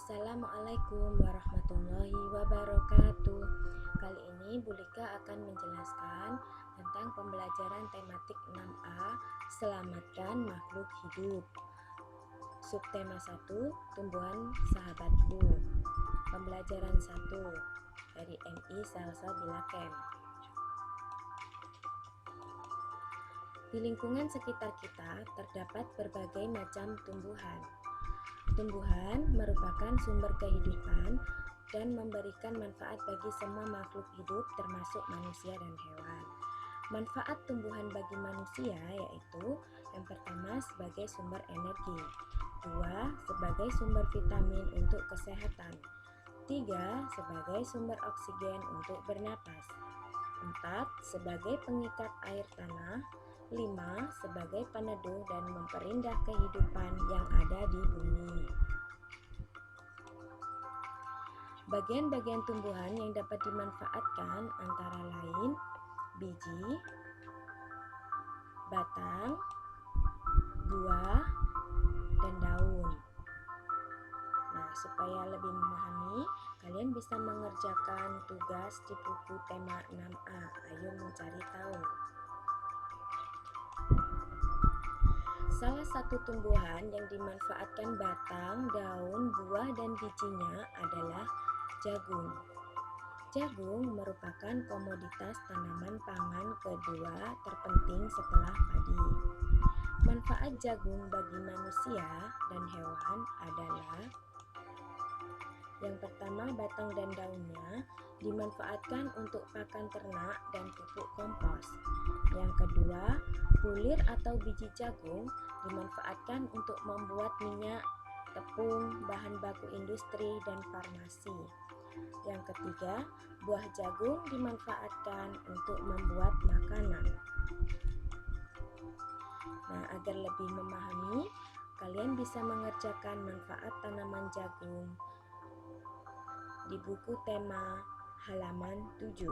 Assalamualaikum warahmatullahi wabarakatuh. Kali ini Bu Lika akan menjelaskan tentang pembelajaran tematik 6A, Selamatkan Makhluk Hidup. Subtema 1, Tumbuhan Sahabatku. Pembelajaran 1 dari MI Salsabila Camp. Di lingkungan sekitar kita terdapat berbagai macam tumbuhan. Tumbuhan merupakan sumber kehidupan dan memberikan manfaat bagi semua makhluk hidup termasuk manusia dan hewan. Manfaat tumbuhan bagi manusia yaitu yang pertama sebagai sumber energi, 2 sebagai sumber vitamin untuk kesehatan, 3 sebagai sumber oksigen untuk bernapas, 4 sebagai pengikat air tanah, 5 sebagai peneduh dan memperindah kehidupan yang ada di bumi. Bagian-bagian tumbuhan yang dapat dimanfaatkan antara lain biji, batang, buah, dan daun. Nah, supaya lebih memahami, kalian bisa mengerjakan tugas di buku tema 6A. Ayo mencari tahu. Salah satu tumbuhan yang dimanfaatkan batang, daun, buah, dan bijinya adalah jagung. Jagung merupakan komoditas tanaman pangan kedua terpenting setelah padi. Manfaat jagung bagi manusia dan hewan adalah: yang pertama, batang dan daunnya dimanfaatkan untuk pakan ternak dan pupuk kompos. Yang kedua, bulir atau biji jagung dimanfaatkan untuk membuat minyak, tepung, bahan baku industri, dan farmasi. Yang ketiga, buah jagung dimanfaatkan untuk membuat makanan. Nah, agar lebih memahami, kalian bisa mengerjakan manfaat tanaman jagung di buku tema halaman 7.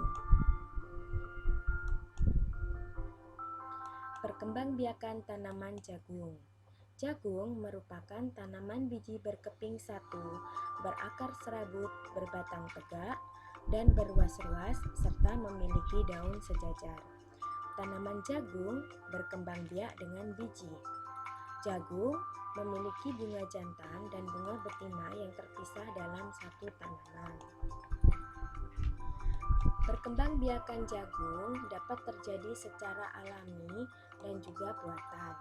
Perkembangbiakan tanaman jagung. Jagung merupakan tanaman biji berkeping satu, berakar serabut, berbatang tegak, dan berruas-ruas, serta memiliki daun sejajar. Tanaman jagung berkembang biak dengan biji. Jagung memiliki bunga jantan dan bunga betina yang terpisah dalam satu tanaman. Perkembangbiakan jagung dapat terjadi secara alami dan juga buatan.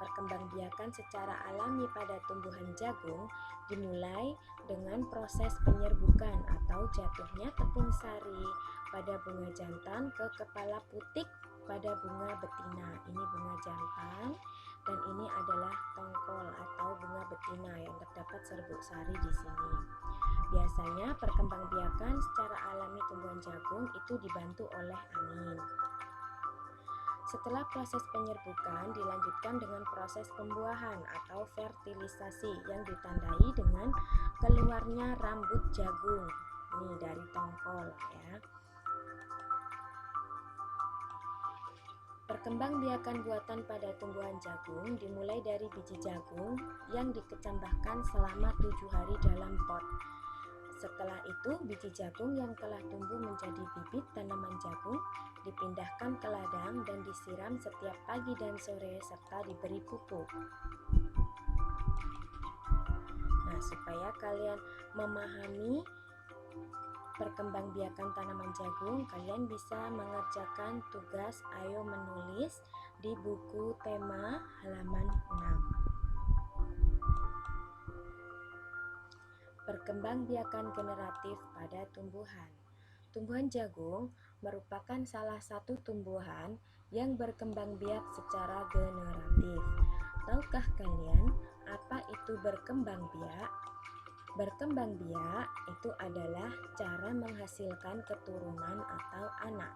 Perkembangbiakan secara alami pada tumbuhan jagung dimulai dengan proses penyerbukan atau jatuhnya tepung sari pada bunga jantan ke kepala putik pada bunga betina. Ini bunga jantan dan ini adalah tongkol atau bunga betina yang terdapat serbuk sari di sini. Biasanya perkembangbiakan secara alami tumbuhan jagung itu dibantu oleh angin. Setelah proses penyerbukan dilanjutkan dengan proses pembuahan atau fertilisasi yang ditandai dengan keluarnya rambut jagung. Ini dari tongkol ya. Perkembangbiakan buatan pada tumbuhan jagung dimulai dari biji jagung yang dikecambahkan selama 7 hari dalam pot. Setelah itu, biji jagung yang telah tumbuh menjadi bibit tanaman jagung dipindahkan ke ladang dan disiram setiap pagi dan sore serta diberi pupuk. Nah, supaya kalian memahami perkembangbiakan tanaman jagung, kalian bisa mengerjakan tugas ayo menulis di buku tema halaman 6. Perkembangbiakan generatif pada tumbuhan. Tumbuhan jagung merupakan salah satu tumbuhan yang berkembang biak secara generatif. Tahukah kalian apa itu berkembang biak? Berkembang biak itu adalah cara menghasilkan keturunan atau anak.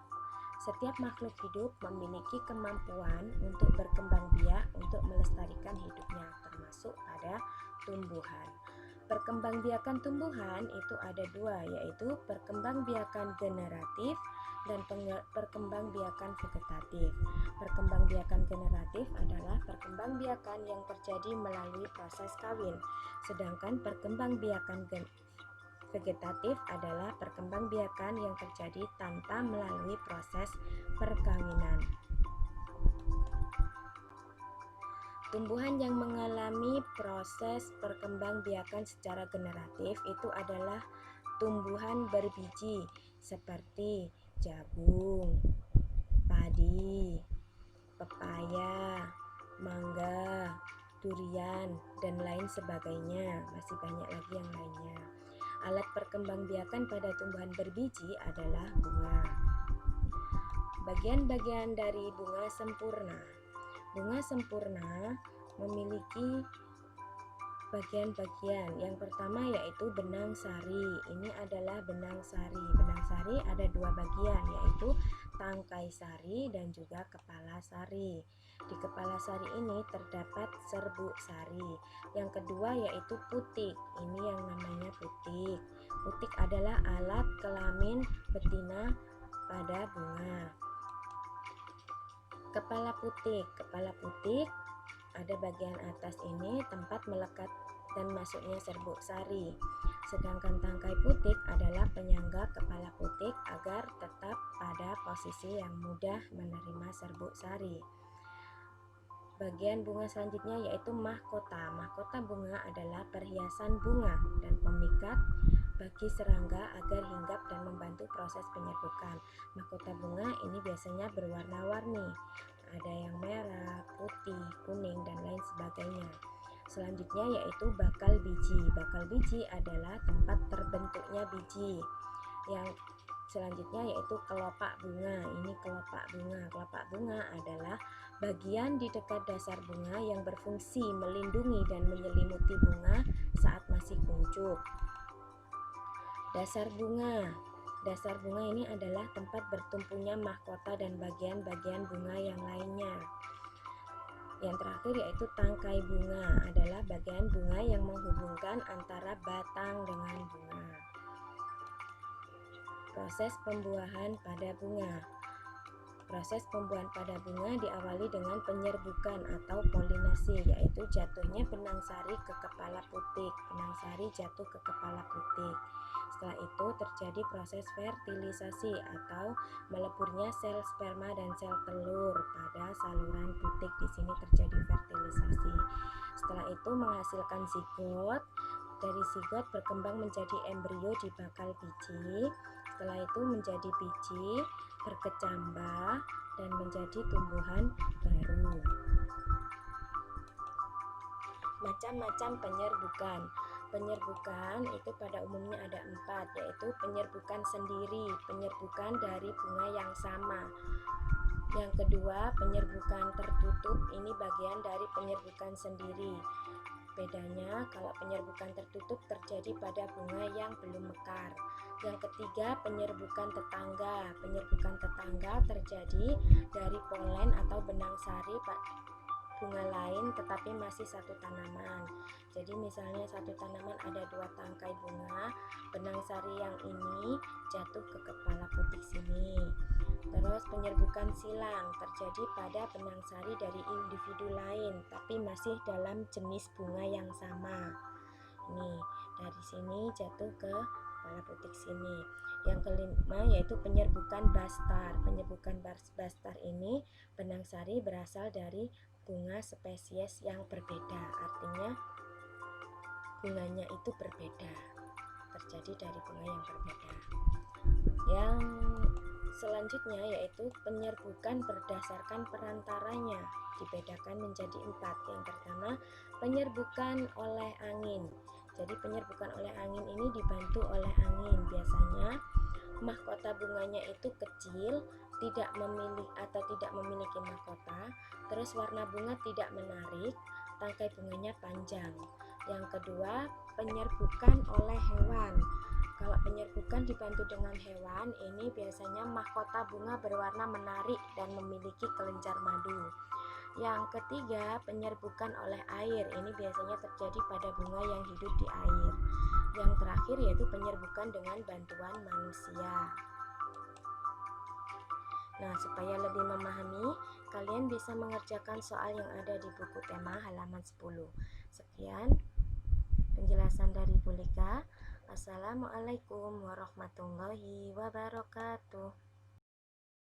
Setiap makhluk hidup memiliki kemampuan untuk berkembang biak untuk melestarikan hidupnya, termasuk pada tumbuhan. Perkembangbiakan tumbuhan itu ada dua, yaitu perkembangbiakan generatif dan perkembangbiakan vegetatif. Perkembangbiakan generatif adalah perkembangbiakan yang terjadi melalui proses kawin, sedangkan perkembangbiakan vegetatif adalah perkembangbiakan yang terjadi tanpa melalui proses perkawinan. Tumbuhan yang mengalami proses perkembangbiakan secara generatif itu adalah tumbuhan berbiji seperti jagung, padi, pepaya, mangga, durian, dan lain sebagainya. Masih banyak lagi yang lainnya. Alat perkembangbiakan pada tumbuhan berbiji adalah bunga. Bagian-bagian dari bunga sempurna. Bunga sempurna memiliki bagian-bagian. Yang pertama yaitu benang sari. Ini adalah benang sari. Benang sari ada dua bagian, yaitu tangkai sari dan juga kepala sari. Di kepala sari ini terdapat serbuk sari. Yang kedua yaitu putik. Ini yang namanya putik. Putik adalah alat kelamin betina pada bunga. Kepala putik ada bagian atas ini tempat melekat dan masuknya serbuk sari. Sedangkan tangkai putik adalah penyangga kepala putik agar tetap pada posisi yang mudah menerima serbuk sari. Bagian bunga selanjutnya yaitu mahkota. Mahkota bunga adalah perhiasan bunga dan pemikat bagi serangga agar hinggap dan membantu proses penyerbukan. Mahkota bunga ini biasanya berwarna-warni. Ada yang merah, putih, kuning, dan lain sebagainya. Selanjutnya yaitu bakal biji. Bakal biji adalah tempat terbentuknya biji. Yang selanjutnya yaitu kelopak bunga. Ini kelopak bunga. Kelopak bunga adalah bagian di dekat dasar bunga yang berfungsi melindungi dan menyelimuti bunga saat masih kuncup. Dasar bunga. Dasar bunga ini adalah tempat bertumpunya mahkota dan bagian-bagian bunga yang lainnya. Yang terakhir yaitu tangkai bunga, adalah bagian bunga yang menghubungkan antara batang dengan bunga. Proses pembuahan pada bunga. Proses pembuahan pada bunga diawali dengan penyerbukan atau polinasi, yaitu jatuhnya benang sari ke kepala putik. Benang sari jatuh ke kepala putik. Setelah itu terjadi proses fertilisasi atau meleburnya sel sperma dan sel telur pada saluran putik. Di sini terjadi fertilisasi. Setelah itu menghasilkan zigot. Dari zigot berkembang menjadi embrio di bakal biji. Setelah itu menjadi biji, berkecambah dan menjadi tumbuhan baru. Macam-macam penyerbukan. Penyerbukan itu pada umumnya ada 4, yaitu penyerbukan sendiri, penyerbukan dari bunga yang sama. Yang kedua, penyerbukan tertutup, ini bagian dari penyerbukan sendiri. Bedanya kalau penyerbukan tertutup terjadi pada bunga yang belum mekar. Yang ketiga, penyerbukan tetangga. Penyerbukan tetangga terjadi dari polen atau benang sari bunga lain tetapi masih satu tanaman. Jadi misalnya satu tanaman ada 2 tangkai bunga, benang sari yang ini jatuh ke kepala putik sini. Terus penyerbukan silang terjadi pada benang sari dari individu lain tapi masih dalam jenis bunga yang sama. Nih, dari sini jatuh ke kepala putik sini. Yang kelima yaitu penyerbukan bastar. Penyerbukan bastar ini benang sari berasal dari bunga spesies yang berbeda, artinya bunganya itu berbeda, terjadi dari bunga yang berbeda. Yang selanjutnya yaitu penyerbukan berdasarkan perantaranya, dibedakan menjadi 4. Yang pertama, penyerbukan oleh angin. Jadi penyerbukan oleh angin ini dibantu oleh angin. Biasanya mahkota bunganya itu kecil, tidak memiliki mahkota, terus warna bunga tidak menarik, tangkai bunganya panjang. Yang kedua, penyerbukan oleh hewan. Kalau penyerbukan dibantu dengan hewan, ini biasanya mahkota bunga berwarna menarik dan memiliki kelenjar madu. Yang ketiga, penyerbukan oleh air. Ini biasanya terjadi pada bunga yang hidup di air. Yang terakhir yaitu penyerbukan dengan bantuan manusia. Nah, supaya lebih memahami, kalian bisa mengerjakan soal yang ada di buku tema halaman 10. Sekian penjelasan dari Bu Lika. Assalamualaikum warahmatullahi wabarakatuh.